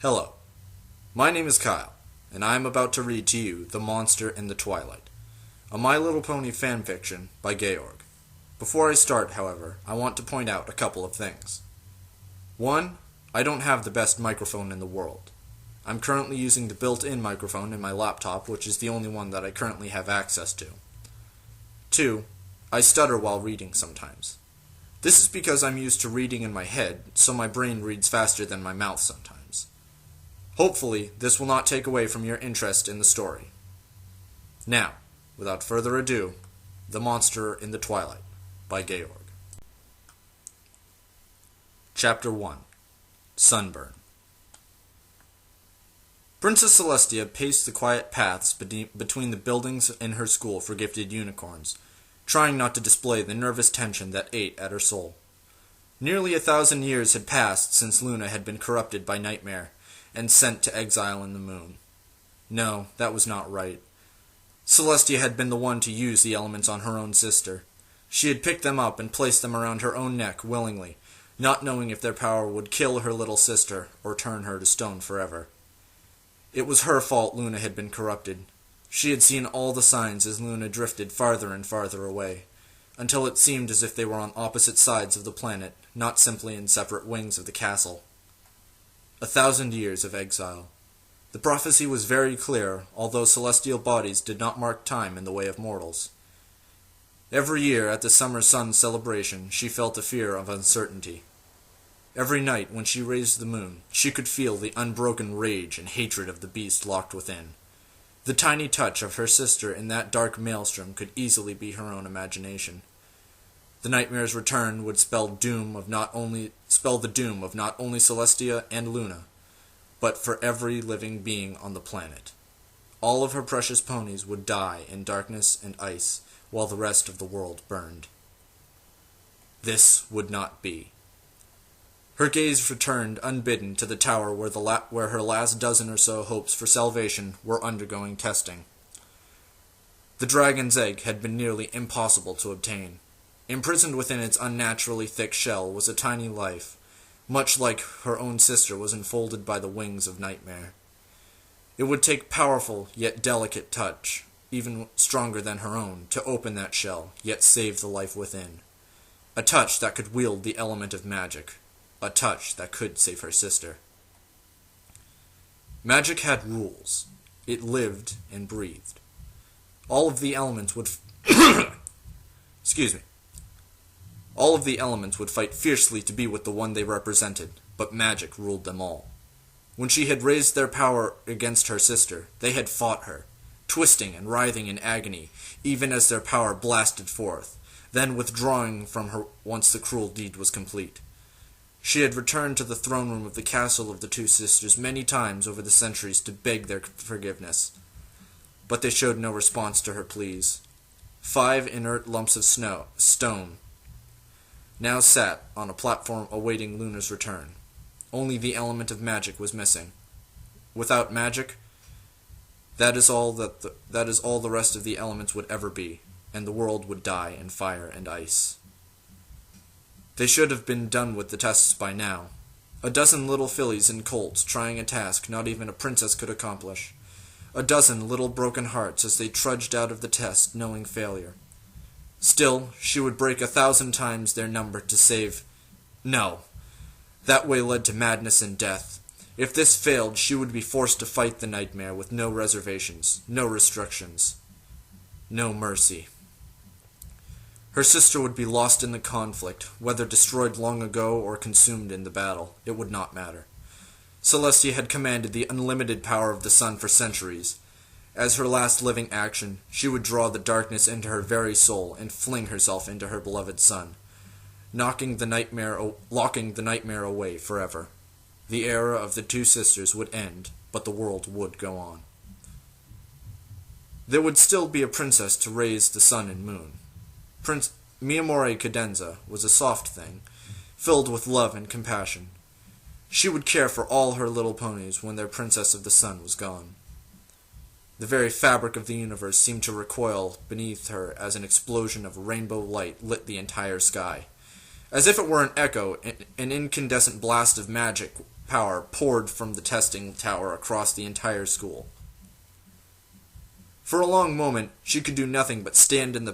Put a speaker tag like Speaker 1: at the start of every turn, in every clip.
Speaker 1: Hello, my name is Kyle, and I am about to read to you The Monster in the Twilight, a My Little Pony fanfiction by Georg. Before I start, however, I want to point out a couple of things. 1. I don't have the best microphone in the world. I'm currently using the built-in microphone in my laptop, which is the only one that I currently have access to. 2. I stutter while reading sometimes. This is because I'm used to reading in my head, so my brain reads faster than my mouth sometimes. Hopefully, this will not take away from your interest in the story. Now, without further ado, The Monster in the Twilight by Georg. Chapter 1. Sunburn. Princess Celestia paced the quiet paths between the buildings in her school for gifted unicorns, trying not to display the nervous tension that ate at her soul. Nearly 1,000 years had passed since Luna had been corrupted by Nightmare and sent to exile in the moon. No, that was not right. Celestia had been the one to use the elements on her own sister. She had picked them up and placed them around her own neck willingly, not knowing if their power would kill her little sister or turn her to stone forever. It was her fault Luna had been corrupted. She had seen all the signs as Luna drifted farther and farther away, until it seemed as if they were on opposite sides of the planet, not simply in separate wings of the castle. 1,000 years of exile. The prophecy was very clear, although celestial bodies did not mark time in the way of mortals. Every year at the summer sun celebration, she felt a fear of uncertainty. Every night when she raised the moon, she could feel the unbroken rage and hatred of the beast locked within. The tiny touch of her sister in that dark maelstrom could easily be her own imagination. The Nightmare's return would spell the doom of not only Celestia and Luna, but for every living being on the planet. All of her precious ponies would die in darkness and ice, while the rest of the world burned. This would not be. Her gaze returned unbidden to the tower where her last dozen or so hopes for salvation were undergoing testing. The dragon's egg had been nearly impossible to obtain. Imprisoned within its unnaturally thick shell was a tiny life, much like her own sister was enfolded by the wings of Nightmare. It would take powerful yet delicate touch, even stronger than her own, to open that shell, yet save the life within. A touch that could wield the element of magic. A touch that could save her sister. Magic had rules. It lived and breathed. All of the elements would All of the elements would fight fiercely to be with the one they represented, but magic ruled them all. When she had raised their power against her sister, they had fought her, twisting and writhing in agony, even as their power blasted forth, then withdrawing from her once the cruel deed was complete. She had returned to the throne room of the castle of the two sisters many times over the centuries to beg their forgiveness, but they showed no response to her pleas. 5 inert lumps of stone now sat on a platform awaiting Luna's return. Only the element of magic was missing. Without magic, that is all the rest of the elements would ever be, and the world would die in fire and ice. They should have been done with the tests by now. A dozen little fillies and colts trying a task not even a princess could accomplish. A dozen little broken hearts as they trudged out of the test, knowing failure. Still, she would break 1,000 times their number to save. No. That way led to madness and death. If this failed, she would be forced to fight the Nightmare with no reservations, no restrictions, no mercy. Her sister would be lost in the conflict, whether destroyed long ago or consumed in the battle. It would not matter. Celestia had commanded the unlimited power of the sun for centuries. As her last living action, she would draw the darkness into her very soul and fling herself into her beloved sun, locking the Nightmare away forever. The era of the two sisters would end, but the world would go on. There would still be a princess to raise the sun and moon. Prince Miyamori Cadenza was a soft thing, filled with love and compassion. She would care for all her little ponies when their princess of the sun was gone. The very fabric of the universe seemed to recoil beneath her as an explosion of rainbow light lit the entire sky. As if it were an echo, an incandescent blast of magic power poured from the testing tower across the entire school. For a long moment, she could do nothing but stand on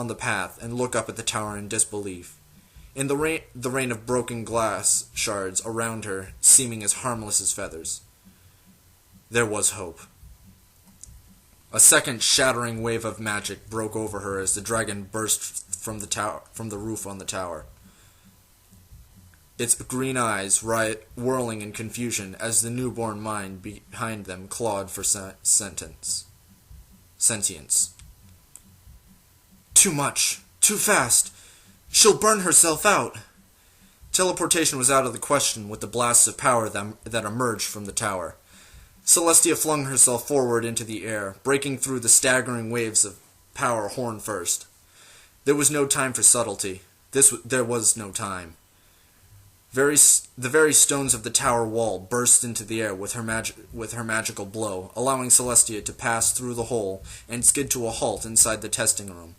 Speaker 1: the path and look up at the tower in disbelief. In the rain of broken glass shards around her, seeming as harmless as feathers. There was hope. A second shattering wave of magic broke over her as the dragon burst from the roof on the tower. Its green eyes whirling in confusion as the newborn mind behind them clawed for sentience. Too much. Too fast. She'll burn herself out. Teleportation was out of the question with the blasts of power that emerged from the tower. Celestia flung herself forward into the air, breaking through the staggering waves of power horn first. There was no time for subtlety. There was no time. The very stones of the tower wall burst into the air with her magical blow, allowing Celestia to pass through the hole and skid to a halt inside the testing room.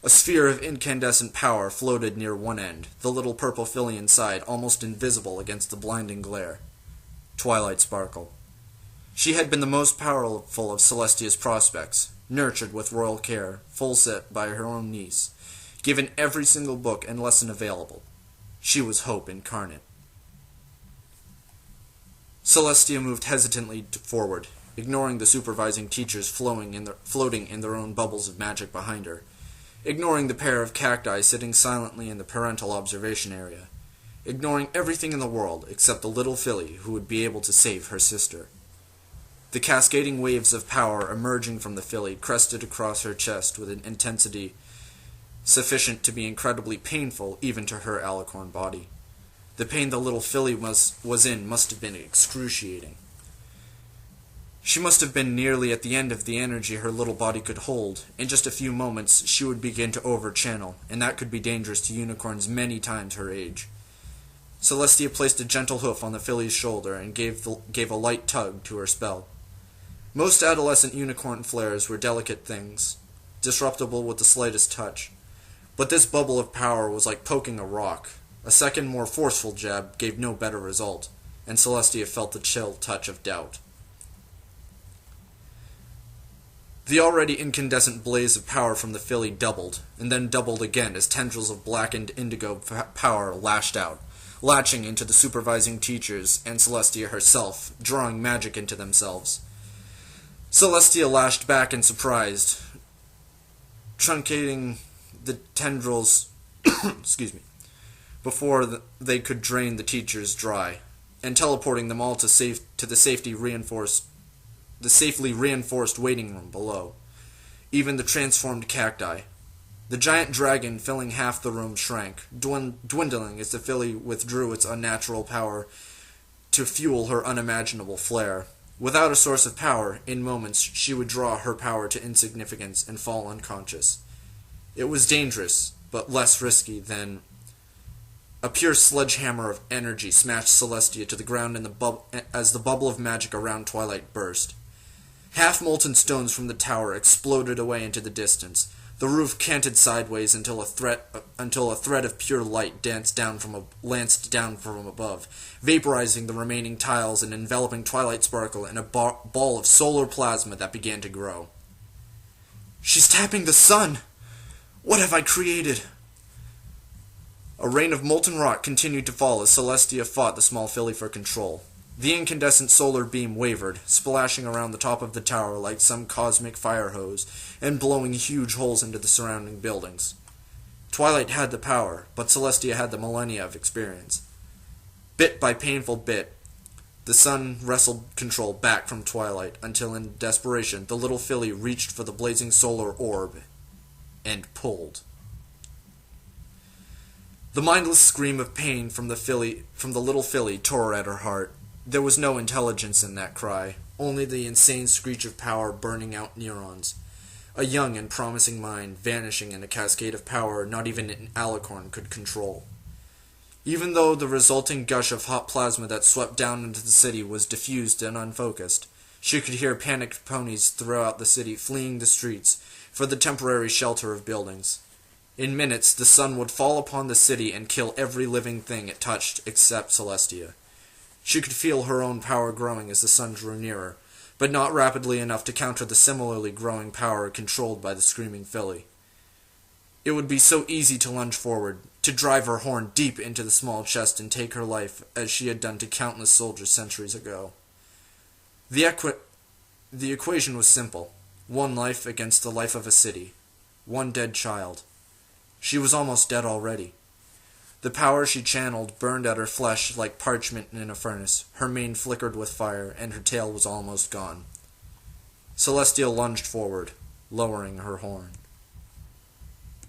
Speaker 1: A sphere of incandescent power floated near one end, the little purple filly inside almost invisible against the blinding glare. Twilight sparkle. She had been the most powerful of Celestia's prospects, nurtured with royal care, full set by her own niece, given every single book and lesson available. She was hope incarnate. Celestia moved hesitantly forward, ignoring the supervising teachers floating in their own bubbles of magic behind her, ignoring the pair of cacti sitting silently in the parental observation area, ignoring everything in the world except the little filly who would be able to save her sister. The cascading waves of power emerging from the filly crested across her chest with an intensity sufficient to be incredibly painful even to her alicorn body. The pain the little filly was in must have been excruciating. She must have been nearly at the end of the energy her little body could hold. In just a few moments, she would begin to overchannel, and that could be dangerous to unicorns many times her age. Celestia placed a gentle hoof on the filly's shoulder and gave a light tug to her spell. Most adolescent unicorn flares were delicate things, disruptible with the slightest touch. But this bubble of power was like poking a rock. A second, more forceful jab gave no better result, and Celestia felt the chill touch of doubt. The already incandescent blaze of power from the filly doubled, and then doubled again as tendrils of blackened indigo power lashed out, latching into the supervising teachers and Celestia herself, drawing magic into themselves. Celestia lashed back in surprise, truncating the tendrils before they could drain the teachers dry, and teleporting them all to the safely reinforced waiting room below. Even the transformed cacti. The giant dragon filling half the room shrank, dwindling as the filly withdrew its unnatural power to fuel her unimaginable flare. Without a source of power, in moments she would draw her power to insignificance and fall unconscious. It was dangerous, but less risky than a pure sledgehammer of energy smashed Celestia to the ground as the bubble of magic around Twilight burst. Half-molten stones from the tower exploded away into the distance. The roof canted sideways until a thread of pure light lanced down from above, vaporizing the remaining tiles and enveloping Twilight Sparkle in a ball of solar plasma that began to grow. "She's tapping the sun! What have I created?" A rain of molten rock continued to fall as Celestia fought the small filly for control. The incandescent solar beam wavered, splashing around the top of the tower like some cosmic fire hose, and blowing huge holes into the surrounding buildings. Twilight had the power, but Celestia had the millennia of experience. Bit by painful bit, the sun wrestled control back from Twilight, until in desperation the little filly reached for the blazing solar orb and pulled. The mindless scream of pain from the little filly tore at her heart. There was no intelligence in that cry, only the insane screech of power burning out neurons. A young and promising mind vanishing in a cascade of power not even an alicorn could control. Even though the resulting gush of hot plasma that swept down into the city was diffused and unfocused, she could hear panicked ponies throughout the city fleeing the streets for the temporary shelter of buildings. In minutes, the sun would fall upon the city and kill every living thing it touched except Celestia. She could feel her own power growing as the sun drew nearer, but not rapidly enough to counter the similarly growing power controlled by the screaming filly. It would be so easy to lunge forward, to drive her horn deep into the small chest and take her life, as she had done to countless soldiers centuries ago. The equation was simple. One life against the life of a city. One dead child. She was almost dead already. The power she channeled burned at her flesh like parchment in a furnace. Her mane flickered with fire, and her tail was almost gone. Celestial lunged forward, lowering her horn.